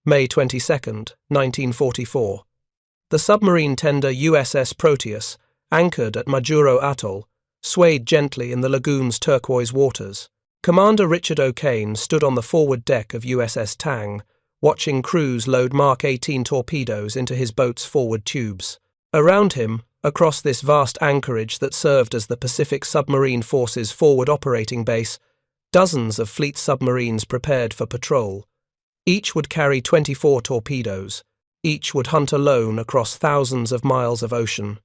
May 22, 1944. The submarine tender USS Proteus, anchored at Majuro Atoll, swayed gently in the lagoon's turquoise waters. Commander Richard O'Kane stood on the forward deck of USS Tang, watching crews load Mark 18 torpedoes into his boat's forward tubes. Around him, across this vast anchorage that served as the Pacific Submarine Force's forward operating base, dozens of fleet submarines prepared for patrol. Each would carry 24 torpedoes. Each would hunt alone across thousands of miles of ocean.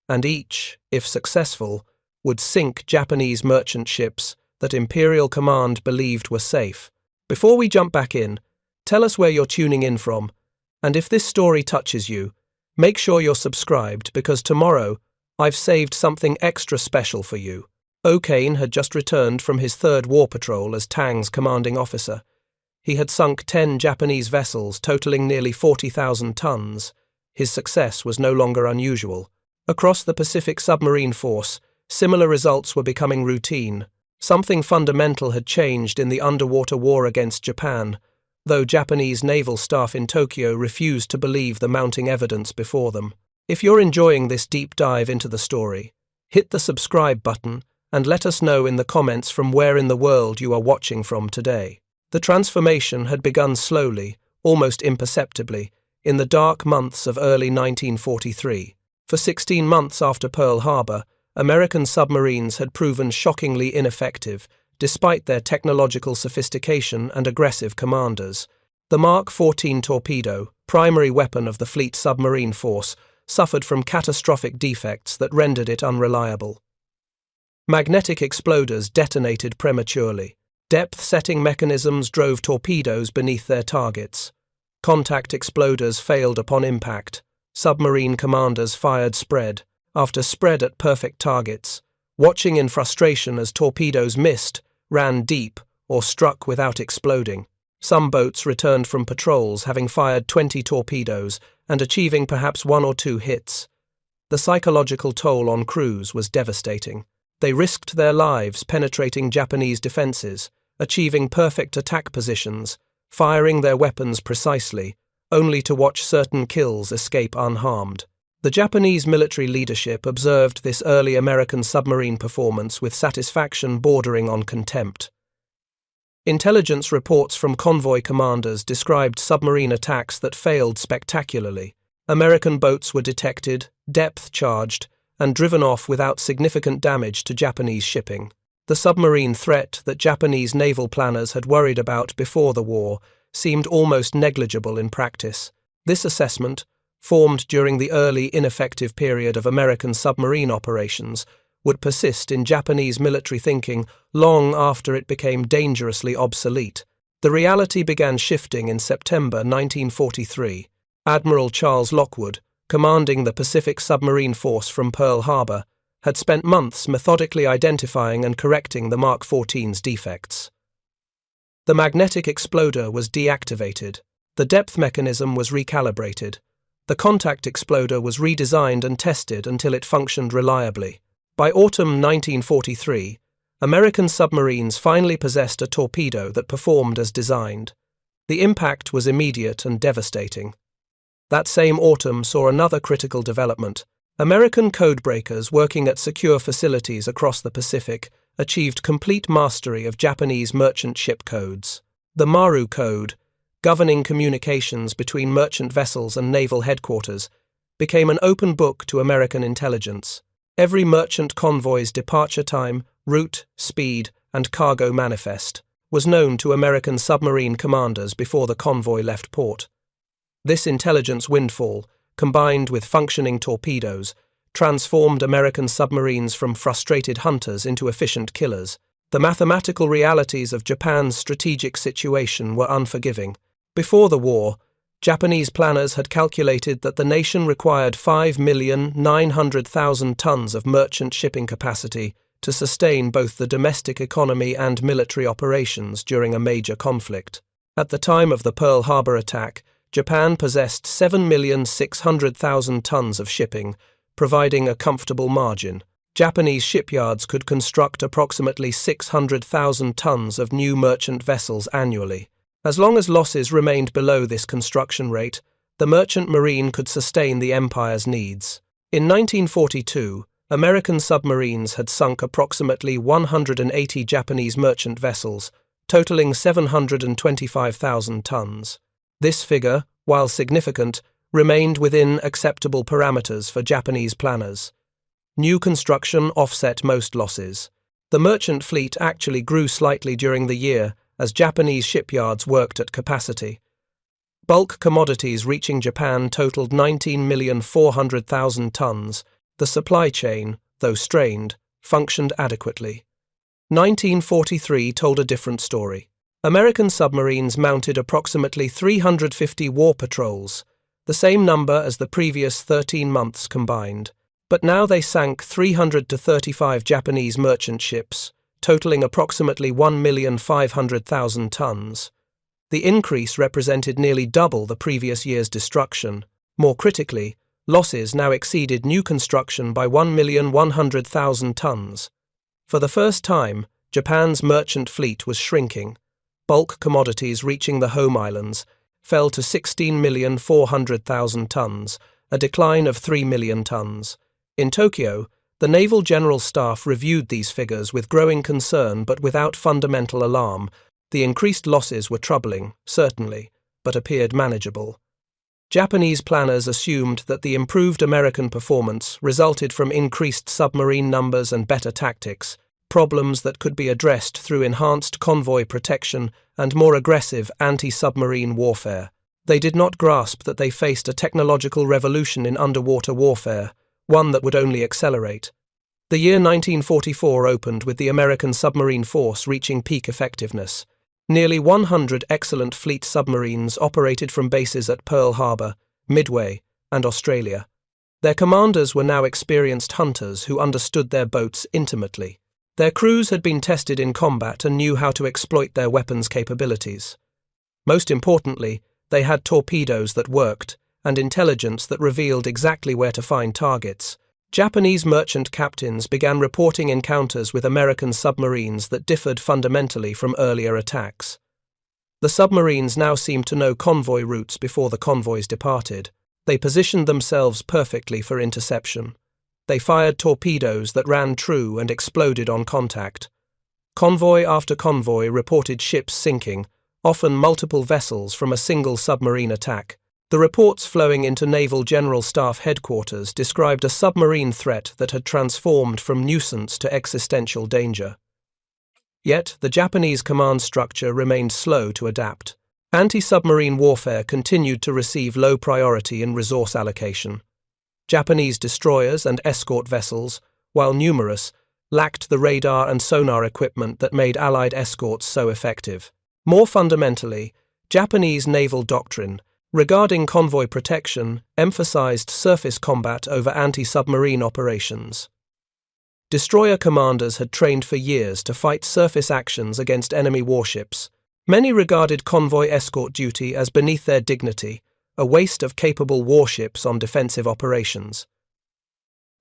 And each, if successful, would sink Japanese merchant ships that Imperial Command believed were safe. Before we jump back in, tell us where you're tuning in from, and if this story touches you, make sure you're subscribed because tomorrow I've saved something extra special for you. O'Kane had just returned from his third war patrol as Tang's commanding officer. He had sunk 10 Japanese vessels totaling nearly 40,000 tons. His success was no longer unusual. Across the Pacific Submarine Force, similar results were becoming routine. Something fundamental had changed in the underwater war against Japan, though Japanese naval staff in Tokyo refused to believe the mounting evidence before them. If you're enjoying this deep dive into the story, hit the subscribe button and let us know in the comments from where in the world you are watching from today. The transformation had begun slowly, almost imperceptibly, in the dark months of early 1943. For 16 months after Pearl Harbor, American submarines had proven shockingly ineffective, despite their technological sophistication and aggressive commanders. The Mark 14 torpedo, primary weapon of the Fleet Submarine Force, suffered from catastrophic defects that rendered it unreliable. Magnetic exploders detonated prematurely. Depth-setting mechanisms drove torpedoes beneath their targets. Contact exploders failed upon impact. Submarine commanders fired spread after spread at perfect targets, watching in frustration as torpedoes missed, ran deep, or struck without exploding. Some boats returned from patrols having fired 20 torpedoes and achieving perhaps 1 or 2 hits. The psychological toll on crews was devastating. They risked their lives penetrating Japanese defenses, achieving perfect attack positions, firing their weapons precisely, only to watch certain kills escape unharmed. The Japanese military leadership observed this early American submarine performance with satisfaction bordering on contempt. Intelligence reports from convoy commanders described submarine attacks that failed spectacularly. American boats were detected, depth-charged, and driven off without significant damage to Japanese shipping. The submarine threat that Japanese naval planners had worried about before the war seemed almost negligible in practice. This assessment, formed during the early ineffective period of American submarine operations, would persist in Japanese military thinking long after it became dangerously obsolete. The reality began shifting in September 1943. Admiral Charles Lockwood, commanding the Pacific Submarine Force from Pearl Harbor, had spent months methodically identifying and correcting the Mark 14's defects. The magnetic exploder was deactivated, the depth mechanism was recalibrated, the contact exploder was redesigned and tested until it functioned reliably. By autumn 1943, American submarines finally possessed a torpedo that performed as designed. The impact was immediate and devastating. That same autumn saw another critical development. American codebreakers working at secure facilities across the Pacific achieved complete mastery of Japanese merchant ship codes. The Maru Code, governing communications between merchant vessels and naval headquarters, became an open book to American intelligence. Every merchant convoy's departure time, route, speed, and cargo manifest was known to American submarine commanders before the convoy left port. This intelligence windfall, combined with functioning torpedoes, transformed American submarines from frustrated hunters into efficient killers. The mathematical realities of Japan's strategic situation were unforgiving. Before the war, Japanese planners had calculated that the nation required 5,900,000 tons of merchant shipping capacity to sustain both the domestic economy and military operations during a major conflict. At the time of the Pearl Harbor attack, Japan possessed 7,600,000 tons of shipping, providing a comfortable margin. Japanese shipyards could construct approximately 600,000 tons of new merchant vessels annually. As long as losses remained below this construction rate, the merchant marine could sustain the empire's needs. In 1942, American submarines had sunk approximately 180 Japanese merchant vessels, totaling 725,000 tons. This figure, while significant, remained within acceptable parameters for Japanese planners. New construction offset most losses. The merchant fleet actually grew slightly during the year as Japanese shipyards worked at capacity. Bulk commodities reaching Japan totaled 19,400,000 tons. The supply chain, though strained, functioned adequately. 1943 told a different story. American submarines mounted approximately 350 war patrols, the same number as the previous 13 months combined. But now they sank 300 to 35 Japanese merchant ships, totaling approximately 1,500,000 tons. The increase represented nearly double the previous year's destruction. More critically, losses now exceeded new construction by 1,100,000 tons. For the first time, Japan's merchant fleet was shrinking. Bulk commodities reaching the home islands fell to 16,400,000 tons, a decline of 3 million tons. In Tokyo, the Naval General Staff reviewed these figures with growing concern but without fundamental alarm. The increased losses were troubling, certainly, but appeared manageable. Japanese planners assumed that the improved American performance resulted from increased submarine numbers and better tactics, problems that could be addressed through enhanced convoy protection and more aggressive anti-submarine warfare. They did not grasp that they faced a technological revolution in underwater warfare, one that would only accelerate. The year 1944 opened with the American submarine force reaching peak effectiveness. Nearly 100 excellent fleet submarines operated from bases at Pearl Harbor, Midway, and Australia. Their commanders were now experienced hunters who understood their boats intimately. Their crews had been tested in combat and knew how to exploit their weapons' capabilities. Most importantly, they had torpedoes that worked and intelligence that revealed exactly where to find targets. Japanese merchant captains began reporting encounters with American submarines that differed fundamentally from earlier attacks. The submarines now seemed to know convoy routes before the convoys departed. They positioned themselves perfectly for interception. They fired torpedoes that ran true and exploded on contact. Convoy after convoy reported ships sinking, often multiple vessels from a single submarine attack. The reports flowing into Naval General Staff headquarters described a submarine threat that had transformed from nuisance to existential danger. Yet, the Japanese command structure remained slow to adapt. Anti-submarine warfare continued to receive low priority in resource allocation. Japanese destroyers and escort vessels, while numerous, lacked the radar and sonar equipment that made Allied escorts so effective. More fundamentally, Japanese naval doctrine regarding convoy protection emphasized surface combat over anti-submarine operations. Destroyer commanders had trained for years to fight surface actions against enemy warships. Many regarded convoy escort duty as beneath their dignity, a waste of capable warships on defensive operations.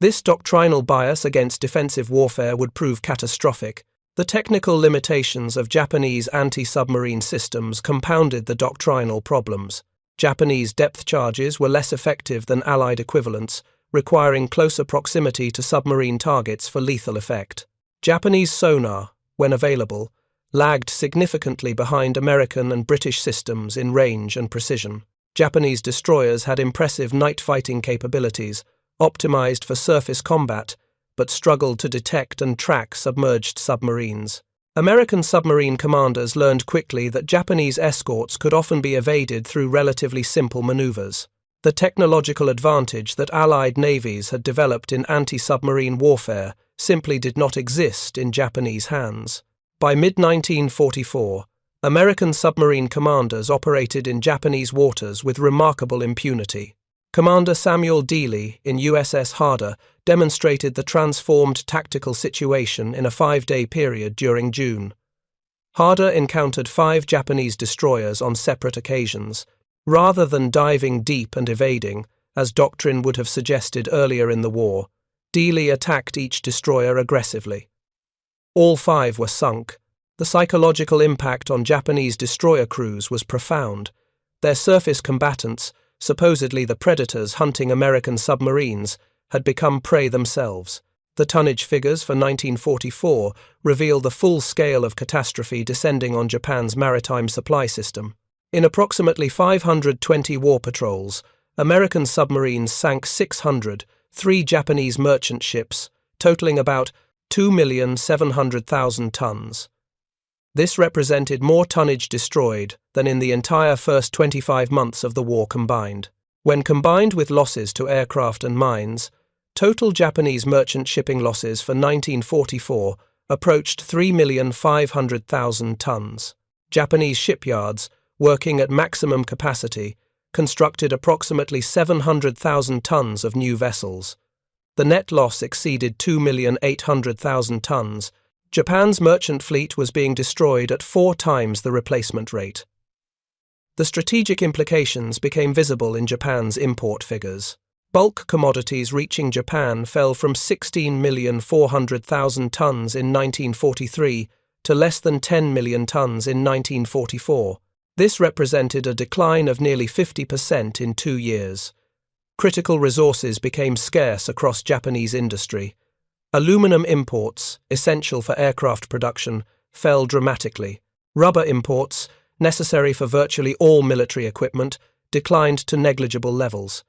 This doctrinal bias against defensive warfare would prove catastrophic. The technical limitations of Japanese anti-submarine systems compounded the doctrinal problems. Japanese depth charges were less effective than Allied equivalents, requiring closer proximity to submarine targets for lethal effect. Japanese sonar, when available, lagged significantly behind American and British systems in range and precision. Japanese destroyers had impressive night fighting capabilities, optimized for surface combat, but struggled to detect and track submerged submarines. American submarine commanders learned quickly that Japanese escorts could often be evaded through relatively simple maneuvers. The technological advantage that Allied navies had developed in anti-submarine warfare simply did not exist in Japanese hands. By mid-1944, American submarine commanders operated in Japanese waters with remarkable impunity. Commander Samuel Dealey in USS Harder demonstrated the transformed tactical situation in a 5-day period during June. Harder encountered 5 Japanese destroyers on separate occasions. Rather than diving deep and evading, as doctrine would have suggested earlier in the war, Dealey attacked each destroyer aggressively. All 5 were sunk. The psychological impact on Japanese destroyer crews was profound. Their surface combatants, supposedly the predators hunting American submarines, had become prey themselves. The tonnage figures for 1944 reveal the full scale of catastrophe descending on Japan's maritime supply system. In approximately 520 war patrols, American submarines sank 603 Japanese merchant ships, totaling about 2,700,000 tons. This represented more tonnage destroyed than in the entire first 25 months of the war combined. When combined with losses to aircraft and mines, total Japanese merchant shipping losses for 1944 approached 3,500,000 tons. Japanese shipyards, working at maximum capacity, constructed approximately 700,000 tons of new vessels. The net loss exceeded 2,800,000 tons. Japan's merchant fleet was being destroyed at 4 times the replacement rate. The strategic implications became visible in Japan's import figures. Bulk commodities reaching Japan fell from 16,400,000 tons in 1943 to less than 10 million tons in 1944. This represented a decline of nearly 50% in 2 years. Critical resources became scarce across Japanese industry. Aluminum imports, essential for aircraft production, fell dramatically. Rubber imports, necessary for virtually all military equipment, declined to negligible levels.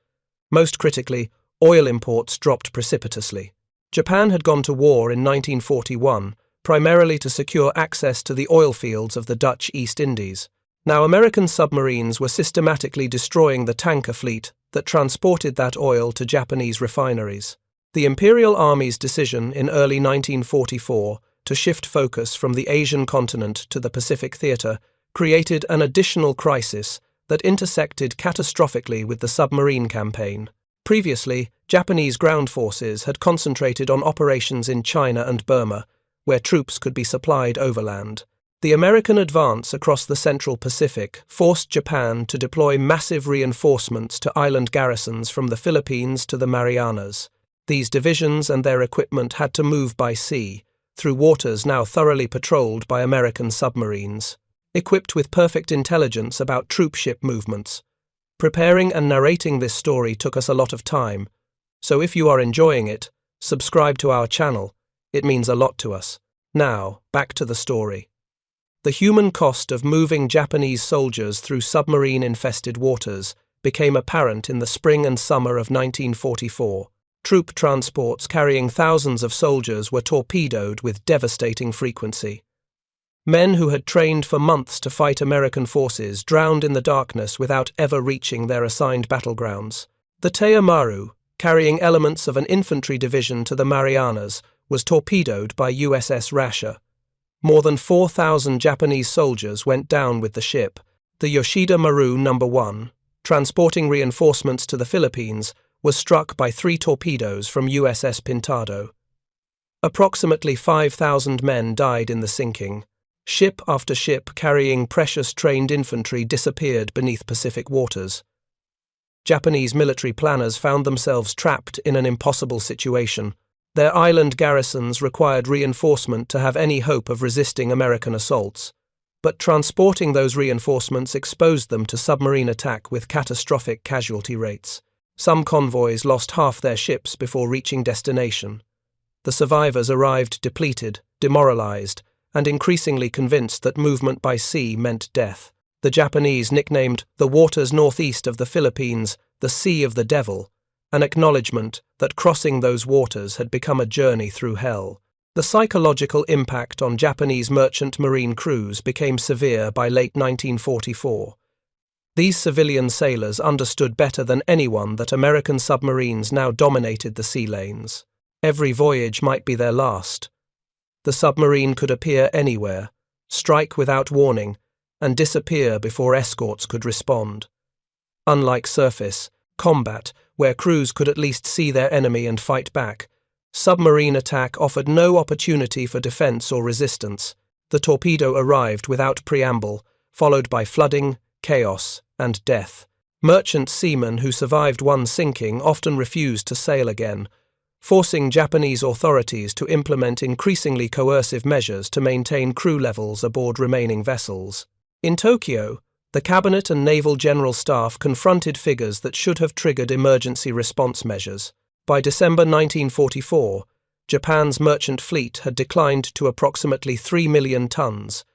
Most critically, oil imports dropped precipitously. Japan had gone to war in 1941, primarily to secure access to the oil fields of the Dutch East Indies. Now American submarines were systematically destroying the tanker fleet that transported that oil to Japanese refineries. The Imperial Army's decision in early 1944 to shift focus from the Asian continent to the Pacific theater created an additional crisis that intersected catastrophically with the submarine campaign. Previously, Japanese ground forces had concentrated on operations in China and Burma, where troops could be supplied overland. The American advance across the Central Pacific forced Japan to deploy massive reinforcements to island garrisons from the Philippines to the Marianas. These divisions and their equipment had to move by sea, through waters now thoroughly patrolled by American submarines. Equipped with perfect intelligence about troop ship movements. Preparing and narrating this story took us a lot of time, so if you are enjoying it, subscribe to our channel. It means a lot to us. Now, back to the story. The human cost of moving Japanese soldiers through submarine-infested waters became apparent in the spring and summer of 1944. Troop transports carrying thousands of soldiers were torpedoed with devastating frequency. Men who had trained for months to fight American forces drowned in the darkness without ever reaching their assigned battlegrounds. The Teiya Maru, carrying elements of an infantry division to the Marianas, was torpedoed by USS Rasher. More than 4,000 Japanese soldiers went down with the ship. The Yoshida Maru No. 1, transporting reinforcements to the Philippines, was struck by 3 torpedoes from USS Pintado. Approximately 5,000 men died in the sinking. Ship after ship carrying precious trained infantry disappeared beneath Pacific waters. Japanese military planners found themselves trapped in an impossible situation. Their island garrisons required reinforcement to have any hope of resisting American assaults, but transporting those reinforcements exposed them to submarine attack with catastrophic casualty rates. Some convoys lost half their ships before reaching destination. The survivors arrived depleted, demoralized, and increasingly convinced that movement by sea meant death. The Japanese nicknamed the waters northeast of the Philippines the Sea of the Devil, an acknowledgement that crossing those waters had become a journey through hell. The psychological impact on Japanese merchant marine crews became severe by late 1944. These civilian sailors understood better than anyone that American submarines now dominated the sea lanes. Every voyage might be their last. The submarine could appear anywhere, strike without warning, and disappear before escorts could respond. Unlike surface combat, where crews could at least see their enemy and fight back, submarine attack offered no opportunity for defense or resistance. The torpedo arrived without preamble, followed by flooding, chaos, and death. Merchant seamen who survived one sinking often refused to sail again, forcing Japanese authorities to implement increasingly coercive measures to maintain crew levels aboard remaining vessels. In Tokyo, the Cabinet and Naval General Staff confronted figures that should have triggered emergency response measures. By December 1944, Japan's merchant fleet had declined to approximately 3 million tons,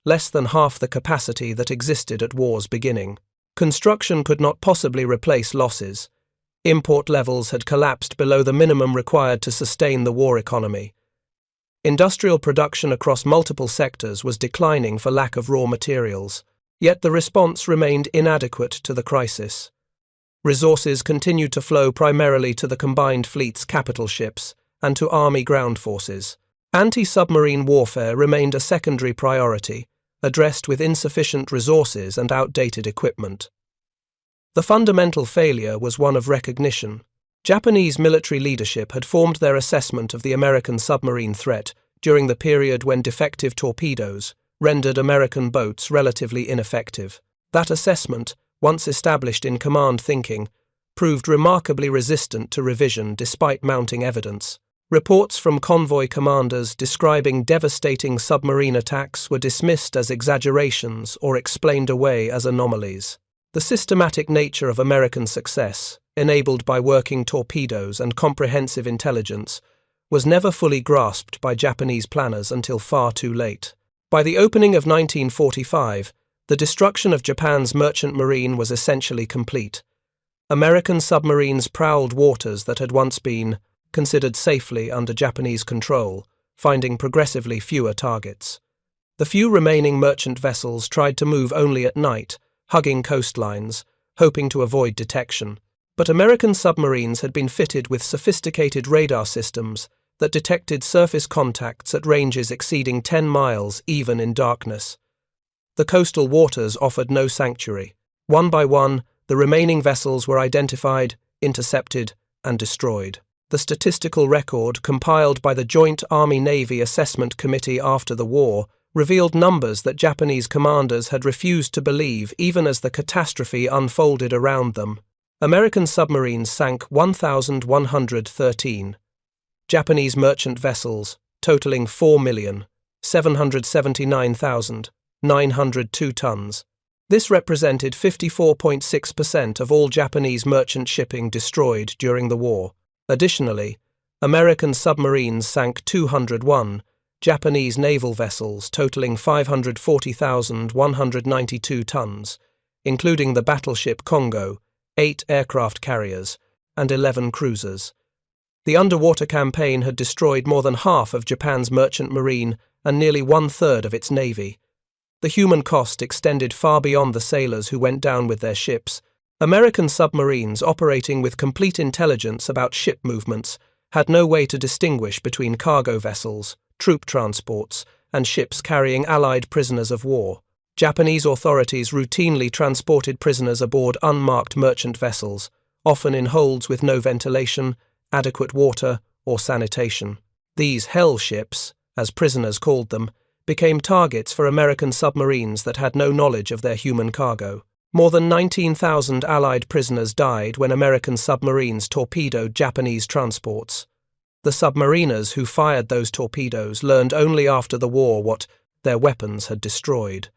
less than half the capacity that existed at war's beginning. Construction could not possibly replace losses. Import levels had collapsed below the minimum required to sustain the war economy. Industrial production across multiple sectors was declining for lack of raw materials, yet the response remained inadequate to the crisis. Resources continued to flow primarily to the combined fleet's capital ships and to Army ground forces. Anti-submarine warfare remained a secondary priority, addressed with insufficient resources and outdated equipment. The fundamental failure was one of recognition. Japanese military leadership had formed their assessment of the American submarine threat during the period when defective torpedoes rendered American boats relatively ineffective. That assessment, once established in command thinking, proved remarkably resistant to revision despite mounting evidence. Reports from convoy commanders describing devastating submarine attacks were dismissed as exaggerations or explained away as anomalies. The systematic nature of American success, enabled by working torpedoes and comprehensive intelligence, was never fully grasped by Japanese planners until far too late. By the opening of 1945, the destruction of Japan's merchant marine was essentially complete. American submarines prowled waters that had once been considered safely under Japanese control, finding progressively fewer targets. The few remaining merchant vessels tried to move only at night, hugging coastlines, hoping to avoid detection. But American submarines had been fitted with sophisticated radar systems that detected surface contacts at ranges exceeding 10 miles even in darkness. The coastal waters offered no sanctuary. One by one, the remaining vessels were identified, intercepted, and destroyed. The statistical record compiled by the Joint Army-Navy Assessment Committee after the war revealed numbers that Japanese commanders had refused to believe even as the catastrophe unfolded around them. American submarines sank 1,113. Japanese merchant vessels, totaling 4,779,902 tons. This represented 54.6% of all Japanese merchant shipping destroyed during the war. Additionally, American submarines sank 201, Japanese naval vessels totaling 540,192 tons, including the battleship Kongo, 8 aircraft carriers, and 11 cruisers. The underwater campaign had destroyed more than half of Japan's merchant marine and nearly one-third of its navy. The human cost extended far beyond the sailors who went down with their ships. American submarines operating with complete intelligence about ship movements had no way to distinguish between cargo vessels, troop transports, and ships carrying Allied prisoners of war. Japanese authorities routinely transported prisoners aboard unmarked merchant vessels, often in holds with no ventilation, adequate water, or sanitation. These hell ships, as prisoners called them, became targets for American submarines that had no knowledge of their human cargo. More than 19,000 Allied prisoners died when American submarines torpedoed Japanese transports. The submariners who fired those torpedoes learned only after the war what their weapons had destroyed.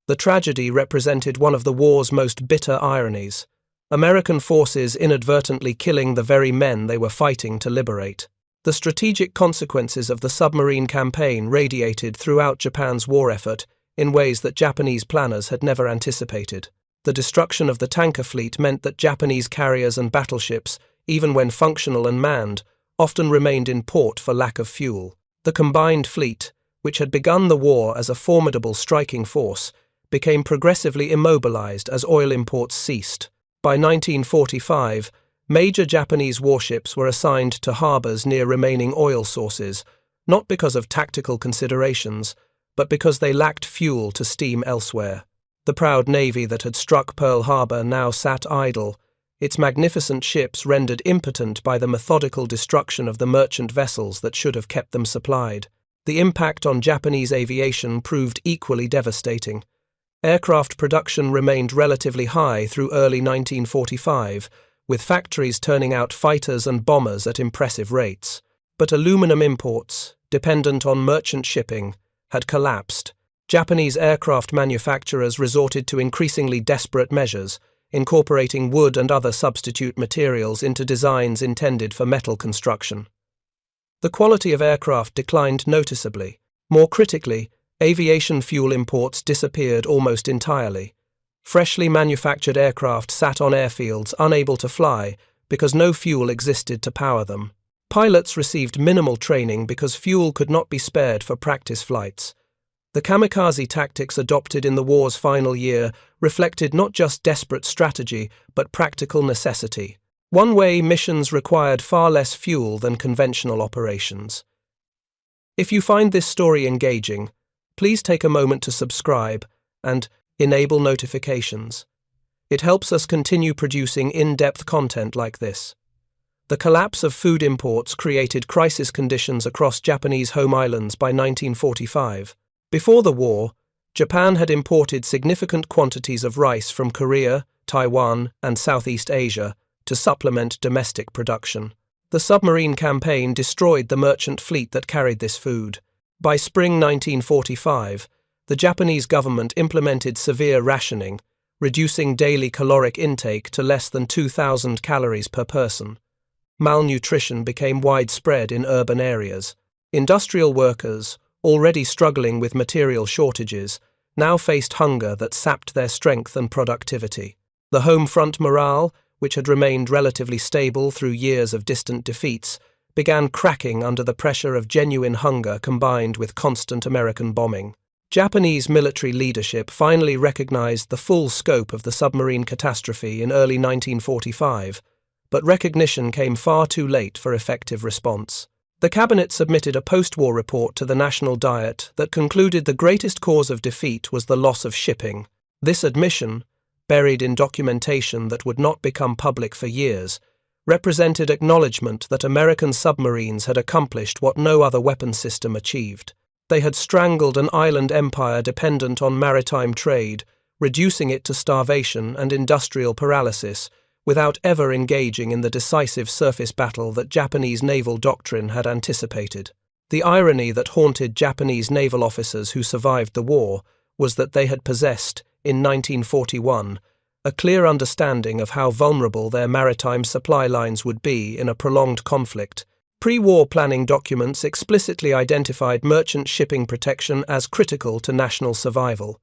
The tragedy represented one of the war's most bitter ironies: American forces inadvertently killing the very men they were fighting to liberate. The strategic consequences of the submarine campaign radiated throughout Japan's war effort in ways that Japanese planners had never anticipated. The destruction of the tanker fleet meant that Japanese carriers and battleships, even when functional and manned, often remained in port for lack of fuel. The combined fleet, which had begun the war as a formidable striking force, became progressively immobilized as oil imports ceased. By 1945, major Japanese warships were assigned to harbors near remaining oil sources, not because of tactical considerations, but because they lacked fuel to steam elsewhere. The proud navy that had struck Pearl Harbor now sat idle, its magnificent ships rendered impotent by the methodical destruction of the merchant vessels that should have kept them supplied. The impact on Japanese aviation proved equally devastating. Aircraft production remained relatively high through early 1945, with factories turning out fighters and bombers at impressive rates. But aluminum imports, dependent on merchant shipping, had collapsed. Japanese aircraft manufacturers resorted to increasingly desperate measures, incorporating wood and other substitute materials into designs intended for metal construction. The quality of aircraft declined noticeably. More critically, aviation fuel imports disappeared almost entirely. Freshly manufactured aircraft sat on airfields unable to fly because no fuel existed to power them. Pilots received minimal training because fuel could not be spared for practice flights. The kamikaze tactics adopted in the war's final year reflected not just desperate strategy, but practical necessity. One-way missions required far less fuel than conventional operations. If you find this story engaging, please take a moment to subscribe and enable notifications. It helps us continue producing in-depth content like this. The collapse of food imports created crisis conditions across Japanese home islands by 1945. Before the war, Japan had imported significant quantities of rice from Korea, Taiwan, and Southeast Asia to supplement domestic production. The submarine campaign destroyed the merchant fleet that carried this food. By spring 1945, the Japanese government implemented severe rationing, reducing daily caloric intake to less than 2,000 calories per person. Malnutrition became widespread in urban areas. Industrial workers, already struggling with material shortages, now faced hunger that sapped their strength and productivity. The home front morale, which had remained relatively stable through years of distant defeats, began cracking under the pressure of genuine hunger combined with constant American bombing. Japanese military leadership finally recognized the full scope of the submarine catastrophe in early 1945, but recognition came far too late for effective response. The cabinet submitted a post-war report to the National Diet that concluded the greatest cause of defeat was the loss of shipping. This admission, buried in documentation that would not become public for years, represented acknowledgement that American submarines had accomplished what no other weapon system achieved. They had strangled an island empire dependent on maritime trade, reducing it to starvation and industrial paralysis, without ever engaging in the decisive surface battle that Japanese naval doctrine had anticipated. The irony that haunted Japanese naval officers who survived the war was that they had possessed, in 1941, a clear understanding of how vulnerable their maritime supply lines would be in a prolonged conflict. Pre-war planning documents explicitly identified merchant shipping protection as critical to national survival.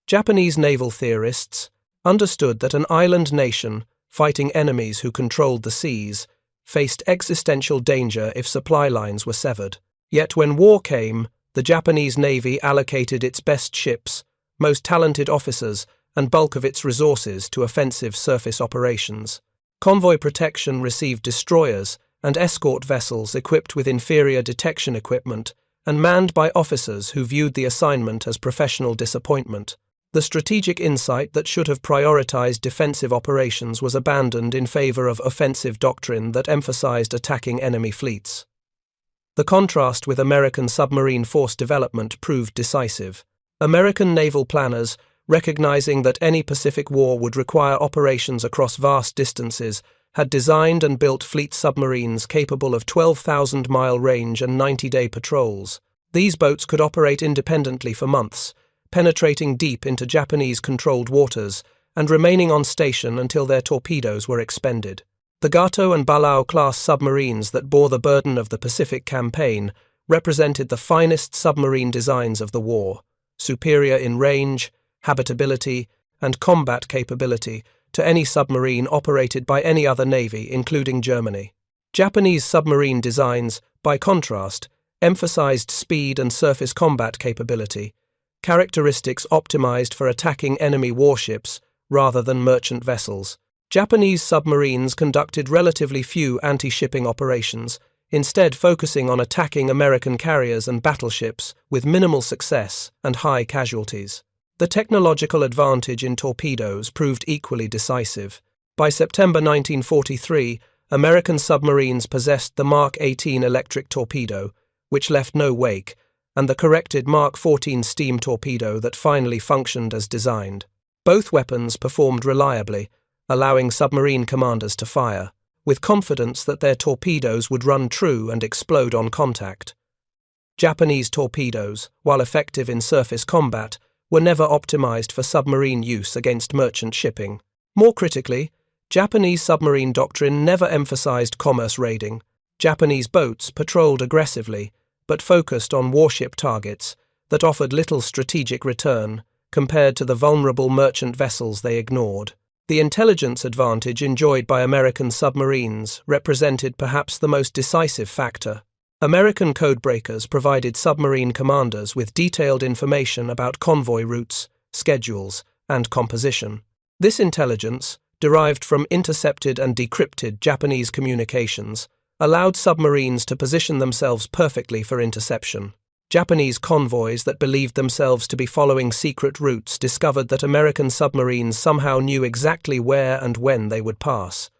Japanese naval theorists understood that an island nation, fighting enemies who controlled the seas, faced existential danger if supply lines were severed. Yet when war came, the Japanese Navy allocated its best ships, most talented officers, and bulk of its resources to offensive surface operations. Convoy protection received destroyers and escort vessels equipped with inferior detection equipment and manned by officers who viewed the assignment as professional disappointment. The strategic insight that should have prioritized defensive operations was abandoned in favor of offensive doctrine that emphasized attacking enemy fleets. The contrast with American submarine force development proved decisive. American naval planners, recognizing that any Pacific war would require operations across vast distances, had designed and built fleet submarines capable of 12,000-mile range and 90-day patrols. These boats could operate independently for months, penetrating deep into Japanese-controlled waters and remaining on station until their torpedoes were expended. The Gato and Balao-class submarines that bore the burden of the Pacific campaign represented the finest submarine designs of the war, superior in range, habitability, and combat capability to any submarine operated by any other navy, including Germany. Japanese submarine designs, by contrast, emphasized speed and surface combat capability, characteristics optimized for attacking enemy warships rather than merchant vessels. Japanese submarines conducted relatively few anti-shipping operations, instead focusing on attacking American carriers and battleships with minimal success and high casualties. The technological advantage in torpedoes proved equally decisive. By September 1943, American submarines possessed the Mark 18 electric torpedo, which left no wake, and the corrected Mark 14 steam torpedo that finally functioned as designed. Both weapons performed reliably, allowing submarine commanders to fire, with confidence that their torpedoes would run true and explode on contact. Japanese torpedoes, while effective in surface combat, were never optimized for submarine use against merchant shipping. More critically, Japanese submarine doctrine never emphasized commerce raiding. Japanese boats patrolled aggressively, but focused on warship targets that offered little strategic return compared to the vulnerable merchant vessels they ignored. The intelligence advantage enjoyed by American submarines represented perhaps the most decisive factor. American codebreakers provided submarine commanders with detailed information about convoy routes, schedules, and composition. This intelligence, derived from intercepted and decrypted Japanese communications, allowed submarines to position themselves perfectly for interception. Japanese convoys that believed themselves to be following secret routes discovered that American submarines somehow knew exactly where and when they would pass.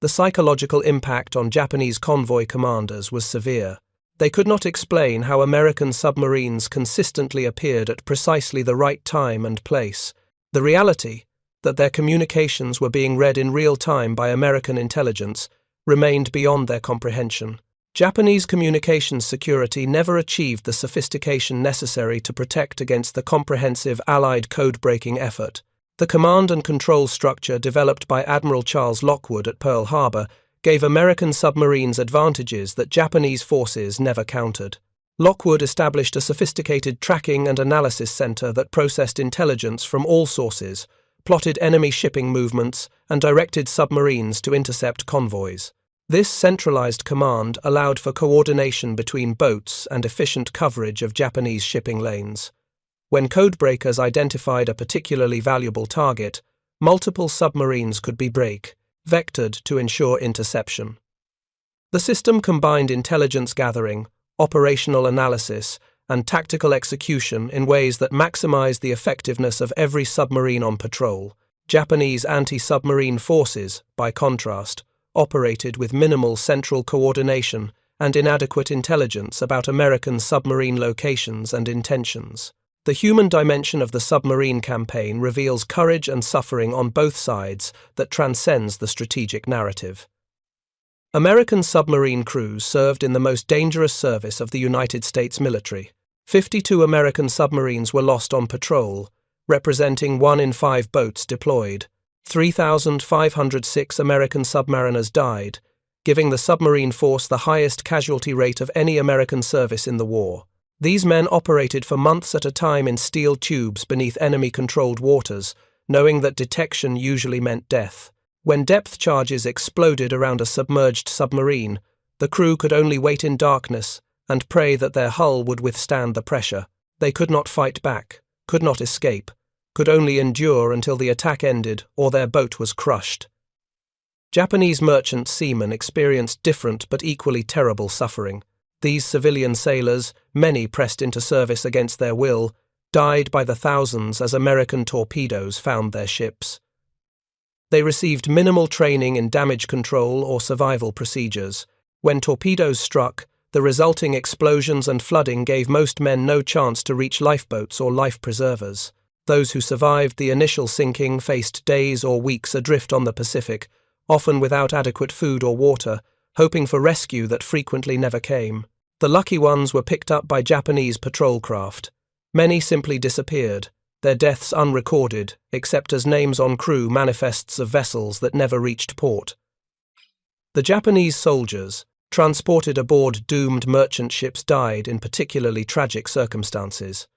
The psychological impact on Japanese convoy commanders was severe. They could not explain how American submarines consistently appeared at precisely the right time and place. The reality that their communications were being read in real time by American intelligence remained beyond their comprehension. Japanese communications security never achieved the sophistication necessary to protect against the comprehensive Allied code-breaking effort. The command and control structure developed by Admiral Charles Lockwood at Pearl Harbor gave American submarines advantages that Japanese forces never countered. Lockwood established a sophisticated tracking and analysis center that processed intelligence from all sources, plotted enemy shipping movements, and directed submarines to intercept convoys. This centralized command allowed for coordination between boats and efficient coverage of Japanese shipping lanes. When codebreakers identified a particularly valuable target, multiple submarines could be vectored to ensure interception. The system combined intelligence gathering, operational analysis, and tactical execution in ways that maximized the effectiveness of every submarine on patrol. Japanese anti-submarine forces, by contrast, operated with minimal central coordination and inadequate intelligence about American submarine locations and intentions. The human dimension of the submarine campaign reveals courage and suffering on both sides that transcends the strategic narrative. American submarine crews served in the most dangerous service of the United States military. 52 American submarines were lost on patrol, representing 1 in 5 boats deployed. 3,506 American submariners died, giving the submarine force the highest casualty rate of any American service in the war. These men operated for months at a time in steel tubes beneath enemy-controlled waters, knowing that detection usually meant death. When depth charges exploded around a submerged submarine, the crew could only wait in darkness and pray that their hull would withstand the pressure. They could not fight back, could not escape, could only endure until the attack ended or their boat was crushed. Japanese merchant seamen experienced different but equally terrible suffering. These civilian sailors, many pressed into service against their will, died by the thousands as American torpedoes found their ships. They received minimal training in damage control or survival procedures. When torpedoes struck, the resulting explosions and flooding gave most men no chance to reach lifeboats or life preservers. Those who survived the initial sinking faced days or weeks adrift on the Pacific, often without adequate food or water, hoping for rescue that frequently never came. The lucky ones were picked up by Japanese patrol craft. Many simply disappeared, their deaths unrecorded, except as names on crew manifests of vessels that never reached port. The Japanese soldiers, transported aboard doomed merchant ships, died in particularly tragic circumstances.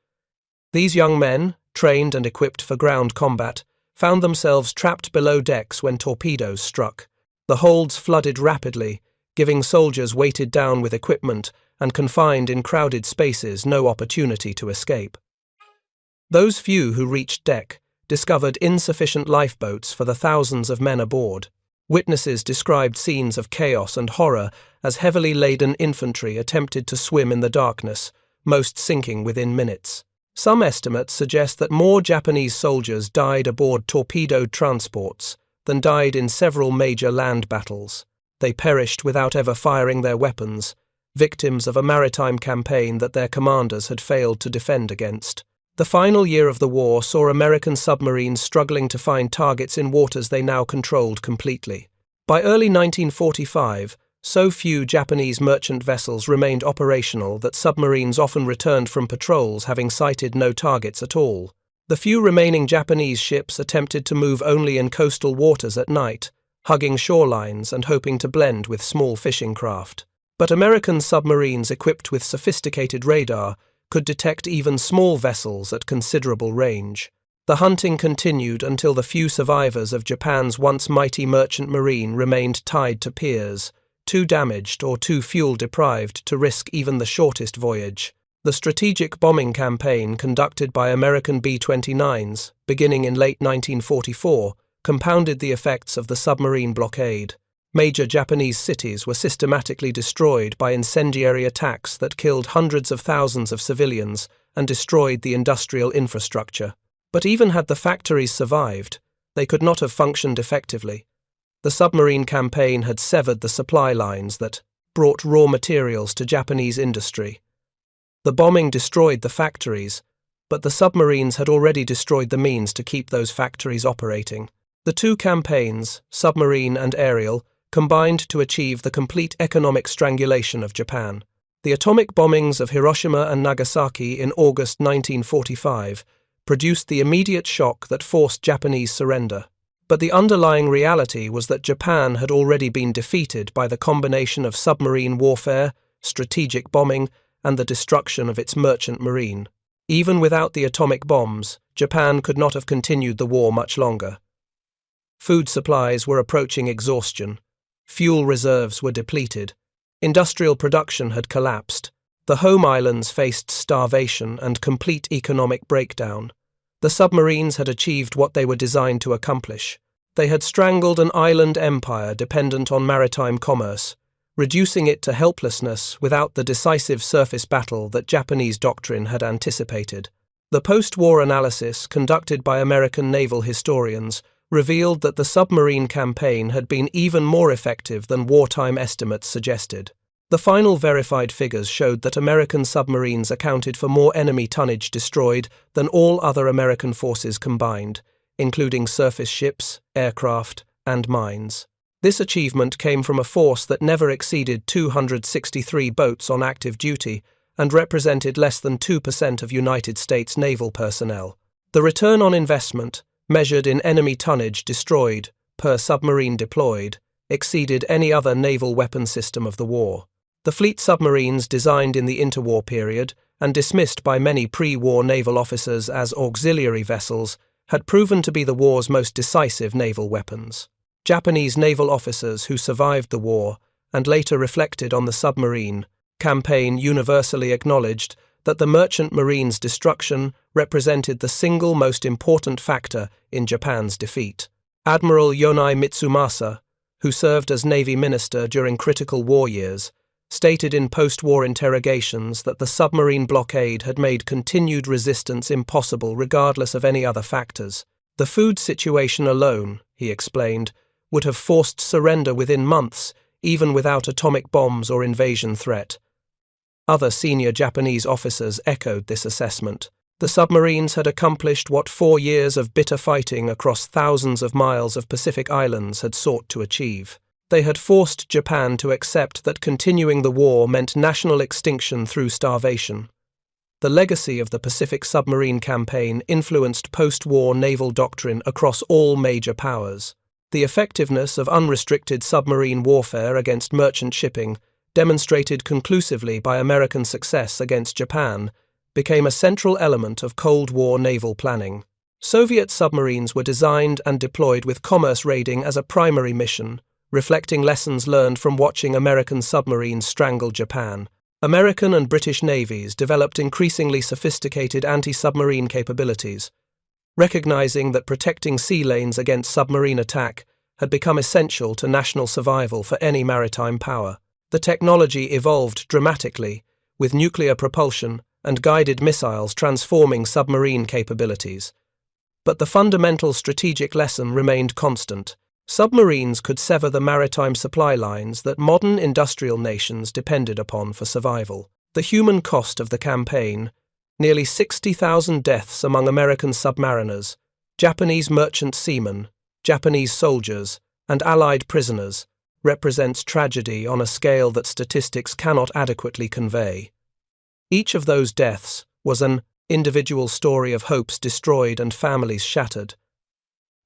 These young men, trained and equipped for ground combat, found themselves trapped below decks when torpedoes struck. The holds flooded rapidly, giving soldiers weighted down with equipment and confined in crowded spaces no opportunity to escape. Those few who reached deck discovered insufficient lifeboats for the thousands of men aboard. Witnesses described scenes of chaos and horror as heavily laden infantry attempted to swim in the darkness, most sinking within minutes. Some estimates suggest that more Japanese soldiers died aboard torpedoed transports than died in several major land battles. They perished without ever firing their weapons, victims of a maritime campaign that their commanders had failed to defend against. The final year of the war saw American submarines struggling to find targets in waters they now controlled completely. By early 1945, so few Japanese merchant vessels remained operational that submarines often returned from patrols having sighted no targets at all. The few remaining Japanese ships attempted to move only in coastal waters at night, hugging shorelines and hoping to blend with small fishing craft. But American submarines equipped with sophisticated radar could detect even small vessels at considerable range. The hunting continued until the few survivors of Japan's once mighty merchant marine remained tied to piers, too damaged or too fuel-deprived to risk even the shortest voyage. The strategic bombing campaign conducted by American B-29s, beginning in late 1944, compounded the effects of the submarine blockade. Major Japanese cities were systematically destroyed by incendiary attacks that killed hundreds of thousands of civilians and destroyed the industrial infrastructure. But even had the factories survived, they could not have functioned effectively. The submarine campaign had severed the supply lines that brought raw materials to Japanese industry. The bombing destroyed the factories, but the submarines had already destroyed the means to keep those factories operating. The two campaigns, submarine and aerial, combined to achieve the complete economic strangulation of Japan. The atomic bombings of Hiroshima and Nagasaki in August 1945 produced the immediate shock that forced Japanese surrender. But the underlying reality was that Japan had already been defeated by the combination of submarine warfare, strategic bombing, and the destruction of its merchant marine. Even without the atomic bombs, Japan could not have continued the war much longer. Food supplies were approaching exhaustion. Fuel reserves were depleted. Industrial production had collapsed. The home islands faced starvation and complete economic breakdown. The submarines had achieved what they were designed to accomplish. They had strangled an island empire dependent on maritime commerce, reducing it to helplessness without the decisive surface battle that Japanese doctrine had anticipated. The post-war analysis conducted by American naval historians revealed that the submarine campaign had been even more effective than wartime estimates suggested. The final verified figures showed that American submarines accounted for more enemy tonnage destroyed than all other American forces combined, including surface ships, aircraft, and mines. This achievement came from a force that never exceeded 263 boats on active duty and represented less than 2% of United States naval personnel. The return on investment, measured in enemy tonnage destroyed per submarine deployed, exceeded any other naval weapon system of the war. The fleet submarines designed in the interwar period and dismissed by many pre-war naval officers as auxiliary vessels had proven to be the war's most decisive naval weapons. Japanese naval officers who survived the war and later reflected on the submarine campaign universally acknowledged that the merchant marine's destruction represented the single most important factor in Japan's defeat. Admiral Yonai Mitsumasa, who served as Navy Minister during critical war years, stated in post-war interrogations that the submarine blockade had made continued resistance impossible regardless of any other factors. The food situation alone, he explained, would have forced surrender within months, even without atomic bombs or invasion threat. Other senior Japanese officers echoed this assessment. The submarines had accomplished what 4 years of bitter fighting across thousands of miles of Pacific islands had sought to achieve. They had forced Japan to accept that continuing the war meant national extinction through starvation. The legacy of the Pacific submarine campaign influenced post-war naval doctrine across all major powers. The effectiveness of unrestricted submarine warfare against merchant shipping, demonstrated conclusively by American success against Japan, became a central element of Cold War naval planning. Soviet submarines were designed and deployed with commerce raiding as a primary mission, reflecting lessons learned from watching American submarines strangle Japan. American and British navies developed increasingly sophisticated anti-submarine capabilities, recognizing that protecting sea lanes against submarine attack had become essential to national survival for any maritime power. The technology evolved dramatically, with nuclear propulsion and guided missiles transforming submarine capabilities. But the fundamental strategic lesson remained constant. Submarines could sever the maritime supply lines that modern industrial nations depended upon for survival. The human cost of the campaign, Nearly 60,000 deaths among American submariners, Japanese merchant seamen, Japanese soldiers, and Allied prisoners represents tragedy on a scale that statistics cannot adequately convey. Each of those deaths was an individual story of hopes destroyed and families shattered.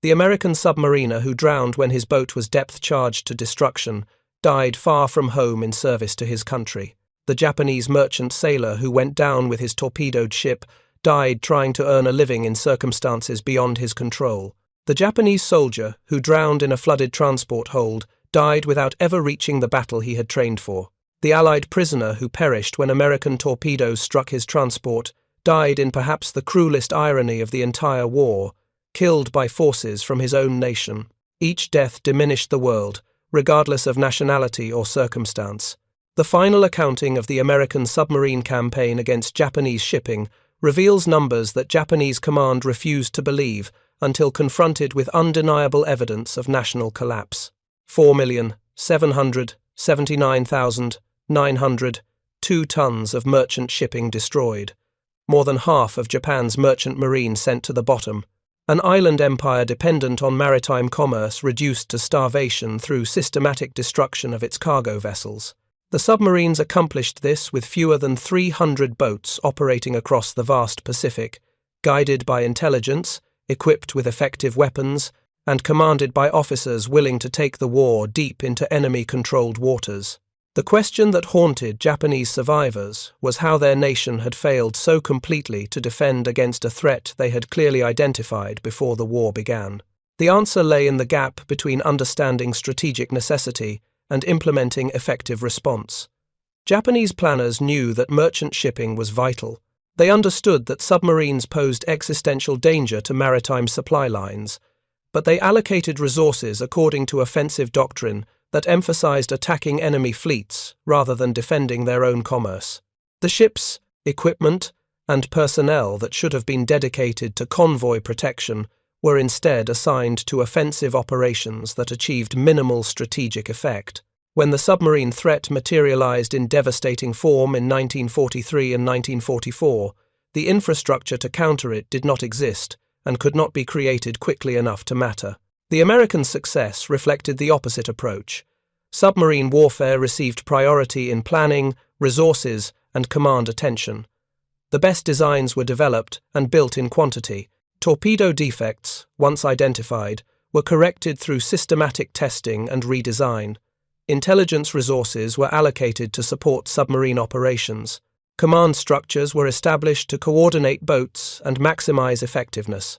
The American submariner who drowned when his boat was depth-charged to destruction died far from home in service to his country. The Japanese merchant sailor who went down with his torpedoed ship died trying to earn a living in circumstances beyond his control. The Japanese soldier who drowned in a flooded transport hold died without ever reaching the battle he had trained for. The Allied prisoner who perished when American torpedoes struck his transport died in perhaps the cruelest irony of the entire war, killed by forces from his own nation. Each death diminished the world, regardless of nationality or circumstance. The final accounting of the American submarine campaign against Japanese shipping reveals numbers that Japanese command refused to believe until confronted with undeniable evidence of national collapse. 4,779,902 tons of merchant shipping destroyed, more than half of Japan's merchant marine sent to the bottom, an island empire dependent on maritime commerce reduced to starvation through systematic destruction of its cargo vessels. The submarines accomplished this with fewer than 300 boats operating across the vast Pacific, guided by intelligence, equipped with effective weapons, and commanded by officers willing to take the war deep into enemy-controlled waters. The question that haunted Japanese survivors was how their nation had failed so completely to defend against a threat they had clearly identified before the war began. The answer lay in the gap between understanding strategic necessity and implementing effective response. Japanese planners knew that merchant shipping was vital. They understood that submarines posed existential danger to maritime supply lines, but they allocated resources according to offensive doctrine that emphasized attacking enemy fleets rather than defending their own commerce. The ships, equipment, and personnel that should have been dedicated to convoy protection were instead assigned to offensive operations that achieved minimal strategic effect. When the submarine threat materialized in devastating form in 1943 and 1944, the infrastructure to counter it did not exist and could not be created quickly enough to matter. The American success reflected the opposite approach. Submarine warfare received priority in planning, resources, and command attention. The best designs were developed and built in quantity. Torpedo defects, once identified, were corrected through systematic testing and redesign. Intelligence resources were allocated to support submarine operations. Command structures were established to coordinate boats and maximize effectiveness.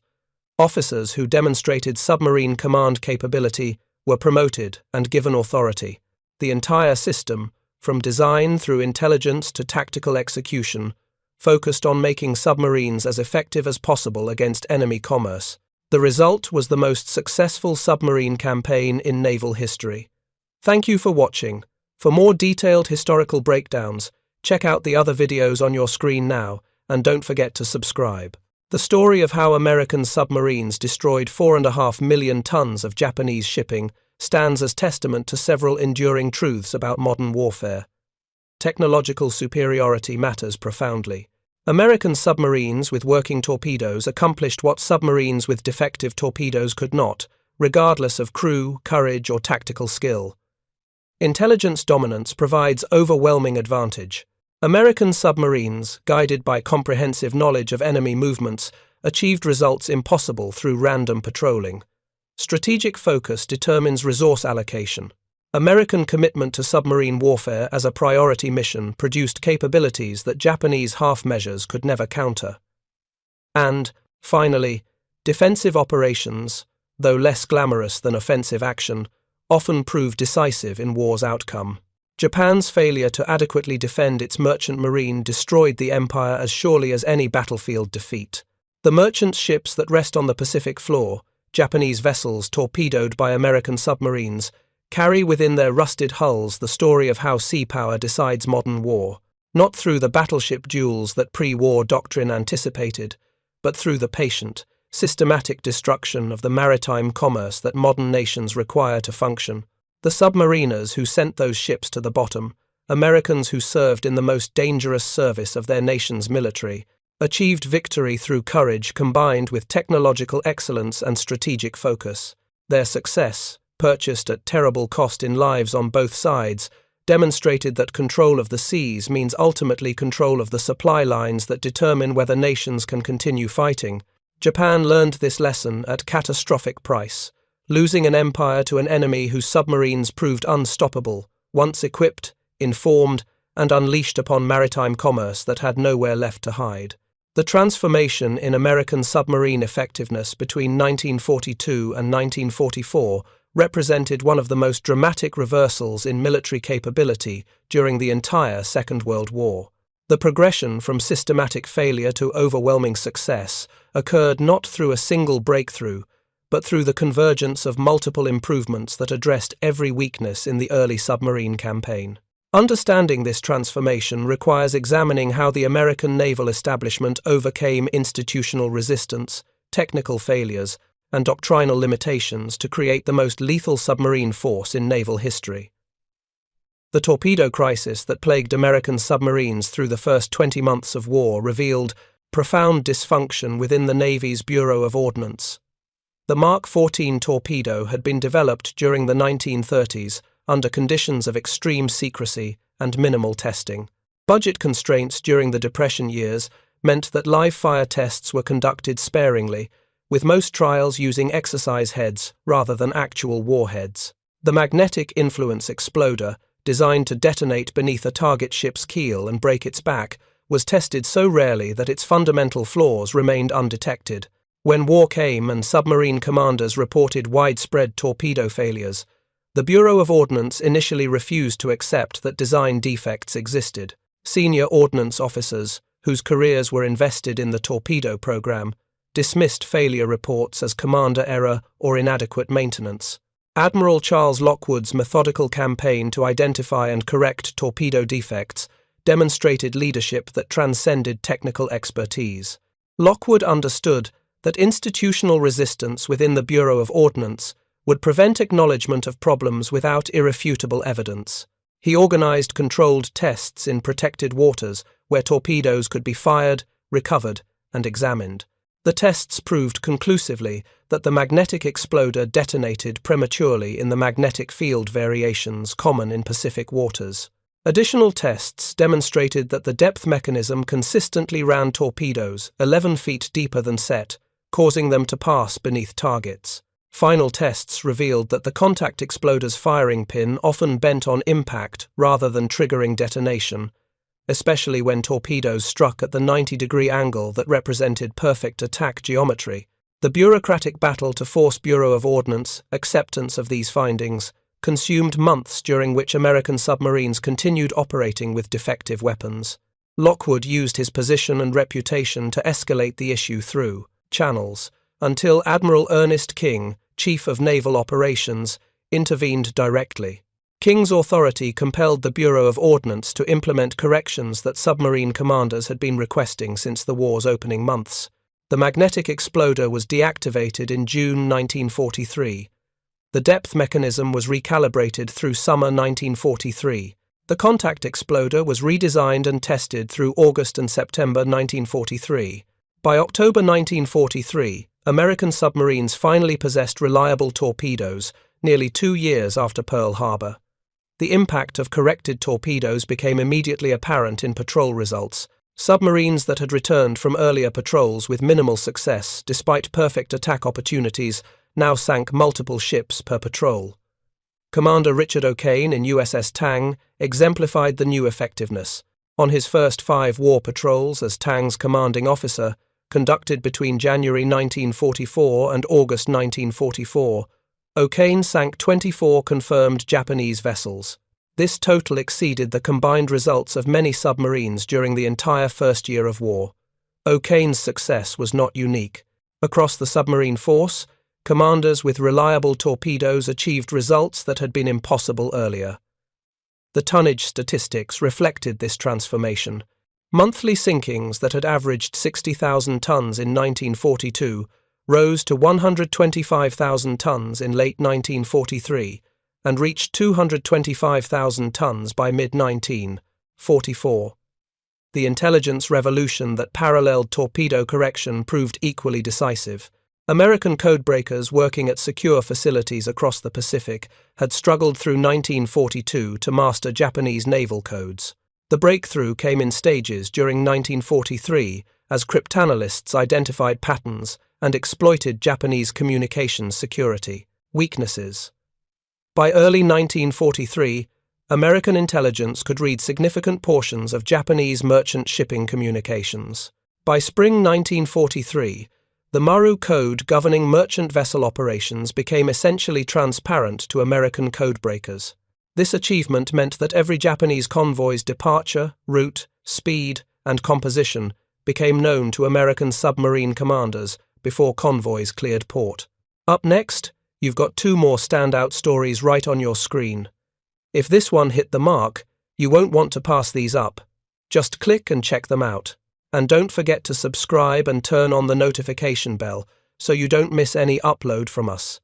Officers who demonstrated submarine command capability were promoted and given authority. The entire system, from design through intelligence to tactical execution, focused on making submarines as effective as possible against enemy commerce. The result was the most successful submarine campaign in naval history. Thank you for watching. For more detailed historical breakdowns, check out the other videos on your screen now, and don't forget to subscribe. The story of how American submarines destroyed 4.5 million tons of Japanese shipping stands as testament to several enduring truths about modern warfare. Technological superiority matters profoundly. American submarines with working torpedoes accomplished what submarines with defective torpedoes could not, regardless of crew, courage, or tactical skill. Intelligence dominance provides overwhelming advantage. American submarines, guided by comprehensive knowledge of enemy movements, achieved results impossible through random patrolling. Strategic focus determines resource allocation. American commitment to submarine warfare as a priority mission produced capabilities that Japanese half-measures could never counter. And, finally, defensive operations, though less glamorous than offensive action, often prove decisive in war's outcome. Japan's failure to adequately defend its merchant marine destroyed the empire as surely as any battlefield defeat. The merchant ships that rest on the Pacific floor, Japanese vessels torpedoed by American submarines, carry within their rusted hulls the story of how sea power decides modern war, not through the battleship duels that pre-war doctrine anticipated, but through the patient, systematic destruction of the maritime commerce that modern nations require to function. The submariners who sent those ships to the bottom, Americans who served in the most dangerous service of their nation's military, achieved victory through courage combined with technological excellence and strategic focus. Their success, purchased at terrible cost in lives on both sides, demonstrated that control of the seas means ultimately control of the supply lines that determine whether nations can continue fighting. Japan learned this lesson at catastrophic price, losing an empire to an enemy whose submarines proved unstoppable, once equipped, informed, and unleashed upon maritime commerce that had nowhere left to hide. The transformation in American submarine effectiveness between 1942 and 1944 represented one of the most dramatic reversals in military capability during the entire Second World War. The progression from systematic failure to overwhelming success occurred not through a single breakthrough, but through the convergence of multiple improvements that addressed every weakness in the early submarine campaign. Understanding this transformation requires examining how the American naval establishment overcame institutional resistance, technical failures, and doctrinal limitations to create the most lethal submarine force in naval history. The torpedo crisis that plagued American submarines through the first 20 months of war revealed profound dysfunction within the Navy's Bureau of Ordnance. The Mark 14 torpedo had been developed during the 1930s under conditions of extreme secrecy and minimal testing. Budget constraints during the Depression years meant that live-fire tests were conducted sparingly, with most trials using exercise heads rather than actual warheads. The magnetic influence exploder, designed to detonate beneath a target ship's keel and break its back, was tested so rarely that its fundamental flaws remained undetected. When war came and submarine commanders reported widespread torpedo failures, the Bureau of Ordnance initially refused to accept that design defects existed. Senior ordnance officers, whose careers were invested in the torpedo program, dismissed failure reports as commander error or inadequate maintenance. Admiral Charles Lockwood's methodical campaign to identify and correct torpedo defects demonstrated leadership that transcended technical expertise. Lockwood understood that institutional resistance within the Bureau of Ordnance would prevent acknowledgement of problems without irrefutable evidence. He organized controlled tests in protected waters where torpedoes could be fired, recovered, and examined. The tests proved conclusively that the magnetic exploder detonated prematurely in the magnetic field variations common in Pacific waters. Additional tests demonstrated that the depth mechanism consistently ran torpedoes 11 feet deeper than set, causing them to pass beneath targets. Final tests revealed that the contact exploder's firing pin often bent on impact rather than triggering detonation, especially when torpedoes struck at the 90-degree angle that represented perfect attack geometry. The bureaucratic battle to force Bureau of Ordnance acceptance of these findings consumed months during which American submarines continued operating with defective weapons. Lockwood used his position and reputation to escalate the issue through channels, until Admiral Ernest King, Chief of Naval Operations, intervened directly. King's authority compelled the Bureau of Ordnance to implement corrections that submarine commanders had been requesting since the war's opening months. The magnetic exploder was deactivated in June 1943. The depth mechanism was recalibrated through summer 1943. The contact exploder was redesigned and tested through August and September 1943. By October 1943, American submarines finally possessed reliable torpedoes, nearly 2 years after Pearl Harbor. The impact of corrected torpedoes became immediately apparent in patrol results. Submarines that had returned from earlier patrols with minimal success, despite perfect attack opportunities, now sank multiple ships per patrol. Commander Richard O'Kane in USS Tang exemplified the new effectiveness. On his first 5 war patrols as Tang's commanding officer, conducted between January 1944 and August 1944, O'Kane sank 24 confirmed Japanese vessels. This total exceeded the combined results of many submarines during the entire first year of war. O'Kane's success was not unique. Across the submarine force, commanders with reliable torpedoes achieved results that had been impossible earlier. The tonnage statistics reflected this transformation. Monthly sinkings that had averaged 60,000 tons in 1942 rose to 125,000 tons in late 1943 and reached 225,000 tons by mid-1944. The intelligence revolution that paralleled torpedo correction proved equally decisive. American codebreakers working at secure facilities across the Pacific had struggled through 1942 to master Japanese naval codes. The breakthrough came in stages during 1943 as cryptanalysts identified patterns and exploited Japanese communications security weaknesses. By early 1943, American intelligence could read significant portions of Japanese merchant shipping communications. By spring 1943, the Maru Code governing merchant vessel operations became essentially transparent to American codebreakers. This achievement meant that every Japanese convoy's departure, route, speed, and composition became known to American submarine commanders before convoys cleared port. Up next, you've got two more standout stories right on your screen. If this one hit the mark, you won't want to pass these up. Just click and check them out. And don't forget to subscribe and turn on the notification bell so you don't miss any upload from us.